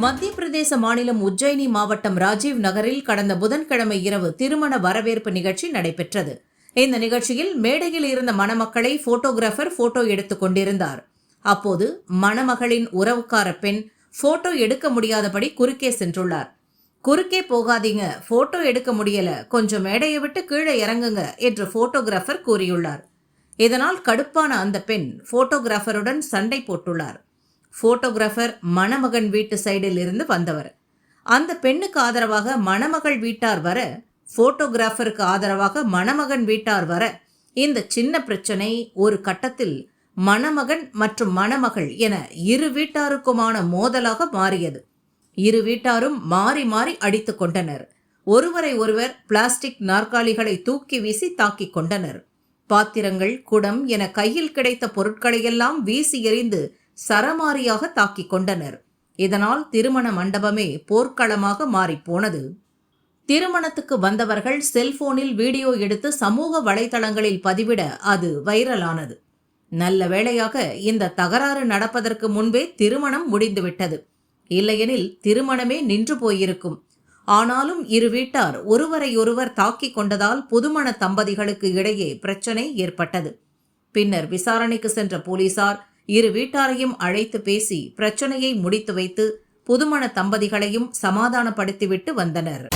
மத்திய பிரதேச மாநிலம் உஜ்ஜயினி மாவட்டம் ராஜீவ் நகரில் கடந்த புதன்கிழமை இரவு திருமண வரவேற்பு நிகழ்ச்சி நடைபெற்றது. இந்த நிகழ்ச்சியில் மேடையில் இருந்த மணமக்களை போட்டோகிராஃபர் போட்டோ எடுத்துக் கொண்டிருந்தார். அப்போது மணமகளின் உறவுக்கார பெண் போட்டோ எடுக்க முடியாதபடி குறுக்கே சென்றுள்ளார். குறுக்கே போகாதீங்க, போட்டோ எடுக்க முடியல, கொஞ்சம் மேடையை விட்டு கீழே இறங்குங்க என்று போட்டோகிராஃபர் கூறியுள்ளார். இதனால் கடுப்பான அந்த பெண் போட்டோகிராஃபருடன் சண்டை போட்டுள்ளார். போட்டோகிராஃபர் மணமகன் வீட்டு சைடில் இருந்து வந்தவர். அந்த பெண்ணுக்கு ஆதரவாக மணமகள் வீட்டார் வர, போட்டோகிராஃபருக்கு ஆதரவாக மணமகன் வீட்டார் வர, இந்த சின்ன பிரச்சனை ஒரு கட்டத்தில் மணமகன் மற்றும் மணமகள் என இரு வீட்டாருக்குமான மோதலாக மாறியது. இரு வீட்டாரும் மாறி மாறி அடித்துக் கொண்டனர். ஒருவரை ஒருவர் பிளாஸ்டிக் நாற்காலிகளை தூக்கி வீசி தாக்கிக் கொண்டனர். பாத்திரங்கள், குடம் என கையில் கிடைத்த பொருட்களையெல்லாம் வீசி எறிந்து சரமாரியாக தாக்கிக் கொண்டனர். இதனால் திருமண மண்டபமே போர்க்களமாக மாறிப்போனது. திருமணத்துக்கு வந்தவர்கள் செல்போனில் வீடியோ எடுத்து சமூக வலைதளங்களில் பதிவிட அது வைரலானது. நல்ல வேளையாக இந்த தகராறு நடப்பதற்கு முன்பே திருமணம் முடிந்துவிட்டது. இல்லையெனில் திருமணமே நின்று போயிருக்கும். ஆனாலும் இரு வீட்டார் ஒருவரையொருவர் தாக்கிக் கொண்டதால் புதுமண தம்பதிகளுக்கு இடையே பிரச்சனை ஏற்பட்டது. பின்னர் விசாரணைக்கு சென்ற போலீசார் இரு வீட்டாரையும் அழைத்து பேசி பிரச்சனையை முடித்து வைத்து புதுமண தம்பதிகளையும் சமாதானப்படுத்திவிட்டு வந்தனர்.